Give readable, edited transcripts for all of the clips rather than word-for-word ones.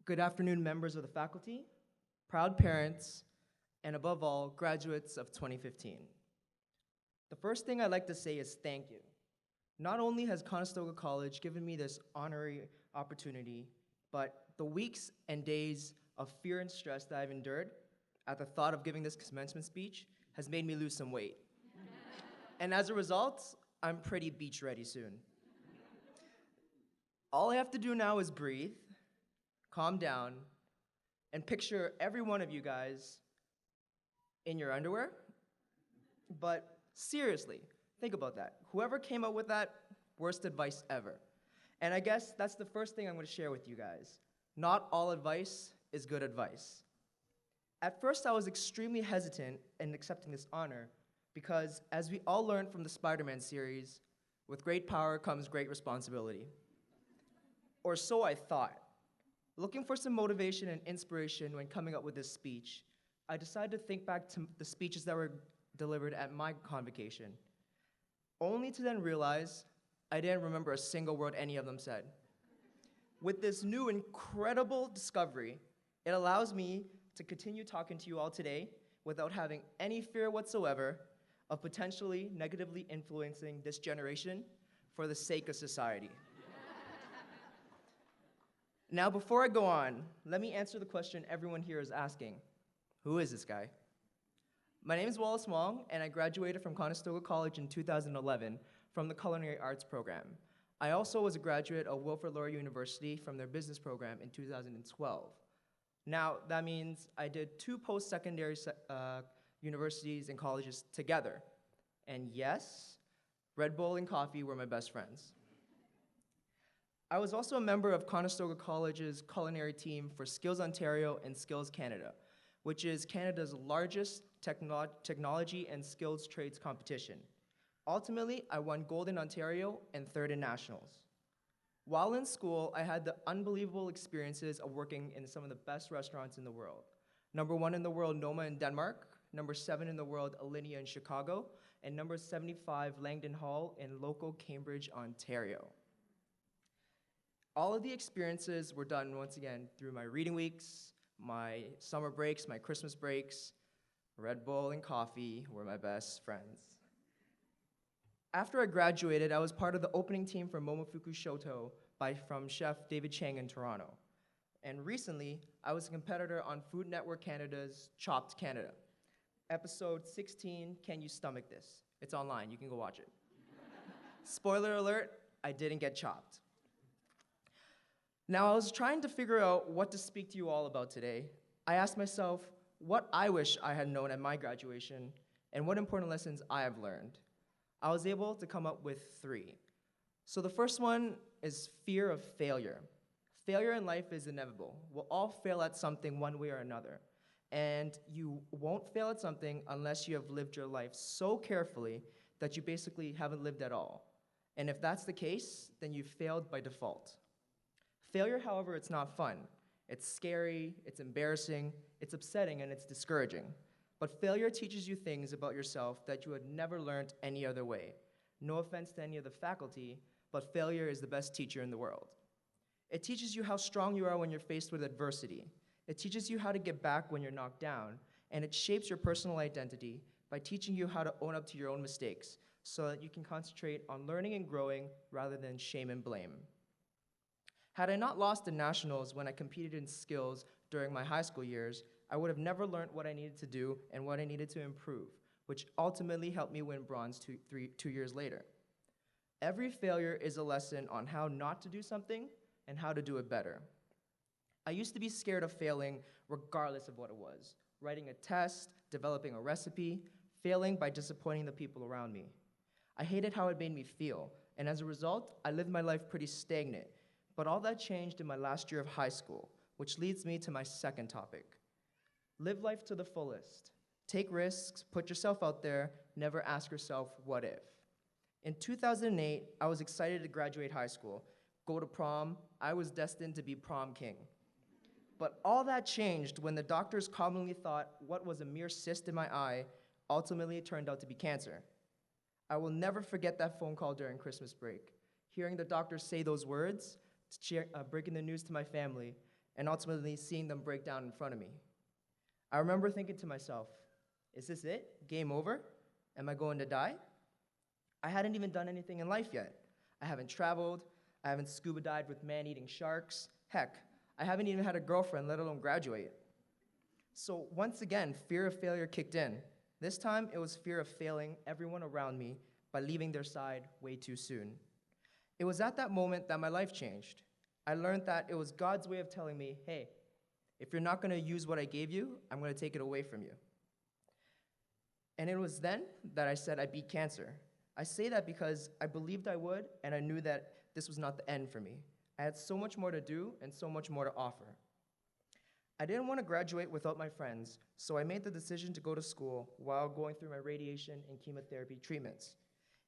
Good afternoon, members of the faculty, proud parents, and above all, graduates of 2015. The first thing I'd like to say is thank you. Not only has Conestoga College given me this honorary opportunity, but the weeks and days of fear and stress that I've endured at the thought of giving this commencement speech has made me lose some weight. And as a result, I'm pretty beach ready soon. All I have to do now is breathe, calm down, and picture every one of you guys in your underwear. But seriously, think about that. Whoever came up with that, worst advice ever. And I guess that's the first thing I'm going to share with you guys. Not all advice is good advice. At first, I was extremely hesitant in accepting this honor because, as we all learned from the Spider-Man series, with great power comes great responsibility. Or so I thought. Looking for some motivation and inspiration when coming up with this speech, I decided to think back to the speeches that were delivered at my convocation, only to then realize I didn't remember a single word any of them said. With this new incredible discovery, it allows me to continue talking to you all today without having any fear whatsoever of potentially negatively influencing this generation for the sake of society. Now, before I go on, let me answer the question everyone here is asking. Who is this guy? My name is Wallace Wong, and I graduated from Conestoga College in 2011 from the Culinary Arts program. I also was a graduate of Wilfrid Laurier University from their business program in 2012. Now, that means I did 2 post-secondary universities and colleges together. And yes, Red Bull and coffee were my best friends. I was also a member of Conestoga College's culinary team for Skills Ontario and Skills Canada, which is Canada's largest technology and skills trades competition. Ultimately, I won gold in Ontario and 3rd in nationals. While in school, I had the unbelievable experiences of working in some of the best restaurants in the world. Number 1 in the world, Noma in Denmark, number 7 in the world, Alinea in Chicago, and number 75, Langdon Hall in local Cambridge, Ontario. All of the experiences were done, once again, through my reading weeks, my summer breaks, my Christmas breaks. Red Bull and coffee were my best friends. After I graduated, I was part of the opening team for Momofuku Shoto from chef David Chang in Toronto. And recently, I was a competitor on Food Network Canada's Chopped Canada. Episode 16, Can You Stomach This? It's online, you can go watch it. Spoiler alert, I didn't get chopped. Now, I was trying to figure out what to speak to you all about today. I asked myself what I wish I had known at my graduation and what important lessons I have learned. I was able to come up with 3. So the first one is fear of failure. Failure in life is inevitable. We'll all fail at something one way or another. And you won't fail at something unless you have lived your life so carefully that you basically haven't lived at all. And if that's the case, then you failed by default. Failure, however, it's not fun. It's scary, it's embarrassing, it's upsetting, and it's discouraging. But failure teaches you things about yourself that you had never learned any other way. No offense to any of the faculty, but failure is the best teacher in the world. It teaches you how strong you are when you're faced with adversity. It teaches you how to get back when you're knocked down, and it shapes your personal identity by teaching you how to own up to your own mistakes so that you can concentrate on learning and growing rather than shame and blame. Had I not lost the nationals when I competed in skills during my high school years, I would have never learned what I needed to do and what I needed to improve, which ultimately helped me win bronze 2 years later. Every failure is a lesson on how not to do something and how to do it better. I used to be scared of failing regardless of what it was, writing a test, developing a recipe, failing by disappointing the people around me. I hated how it made me feel, and as a result, I lived my life pretty stagnant. But all that changed in my last year of high school, which leads me to my second topic. Live life to the fullest. Take risks, put yourself out there, never ask yourself, what if? In 2008, I was excited to graduate high school, go to prom. I was destined to be prom king. But all that changed when the doctors commonly thought what was a mere cyst in my eye ultimately turned out to be cancer. I will never forget that phone call during Christmas break. Hearing the doctors say those words, breaking the news to my family, and ultimately seeing them break down in front of me. I remember thinking to myself, is this it? Game over? Am I going to die? I hadn't even done anything in life yet. I haven't traveled. I haven't scuba dived with man-eating sharks. Heck, I haven't even had a girlfriend, let alone graduate. So once again, fear of failure kicked in. This time, it was fear of failing everyone around me by leaving their side way too soon. It was at that moment that my life changed. I learned that it was God's way of telling me, hey, if you're not gonna use what I gave you, I'm gonna take it away from you. And it was then that I said I beat cancer. I say that because I believed I would, and I knew that this was not the end for me. I had so much more to do and so much more to offer. I didn't want to graduate without my friends, so I made the decision to go to school while going through my radiation and chemotherapy treatments.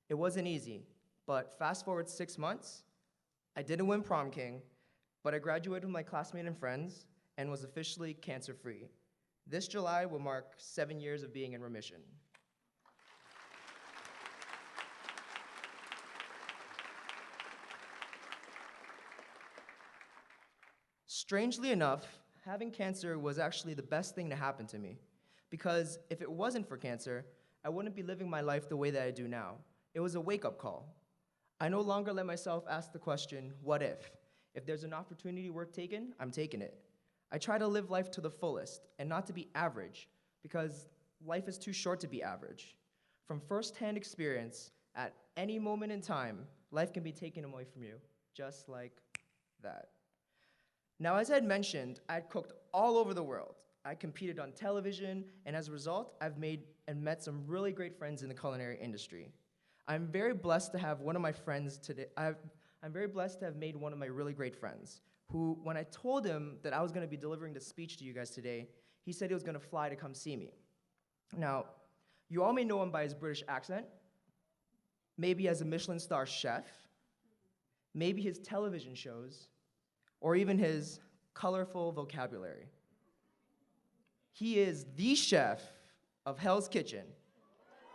It wasn't easy, but fast forward 6 months, I didn't win prom king, but I graduated with my classmate and friends and was officially cancer-free. This July will mark 7 years of being in remission. Strangely enough, having cancer was actually the best thing to happen to me, because if it wasn't for cancer, I wouldn't be living my life the way that I do now. It was a wake-up call. I no longer let myself ask the question, what if? If there's an opportunity worth taking, I'm taking it. I try to live life to the fullest and not to be average, because life is too short to be average. From firsthand experience, at any moment in time, life can be taken away from you, just like that. Now, as I had mentioned, I had cooked all over the world. I competed on television, and as a result, I've made and met some really great friends in the culinary industry. I'm very blessed to have one of my friends today. I'm very blessed to have made one of my really great friends, who, when I told him that I was going to be delivering this speech to you guys today, he said he was going to fly to come see me. Now, you all may know him by his British accent, maybe as a Michelin star chef, maybe his television shows, or even his colorful vocabulary. He is the chef of Hell's Kitchen.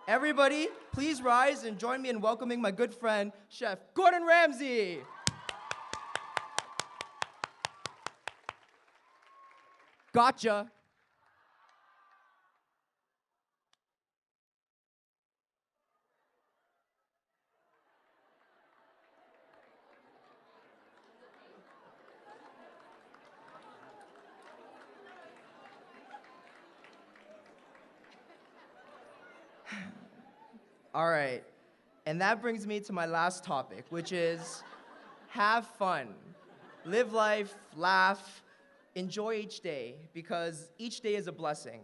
Everybody, please rise and join me in welcoming my good friend, Chef Gordon Ramsay. Gotcha. All right, and that brings me to my last topic, which is have fun. Live life, laugh, enjoy each day, because each day is a blessing.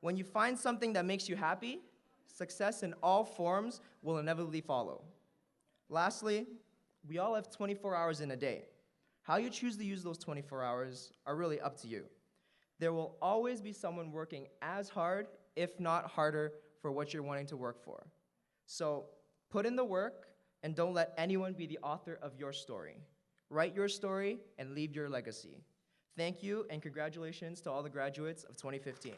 When you find something that makes you happy, success in all forms will inevitably follow. Lastly, we all have 24 hours in a day. How you choose to use those 24 hours are really up to you. There will always be someone working as hard, if not harder, for what you're wanting to work for. So put in the work and don't let anyone be the author of your story. Write your story and leave your legacy. Thank you and congratulations to all the graduates of 2015.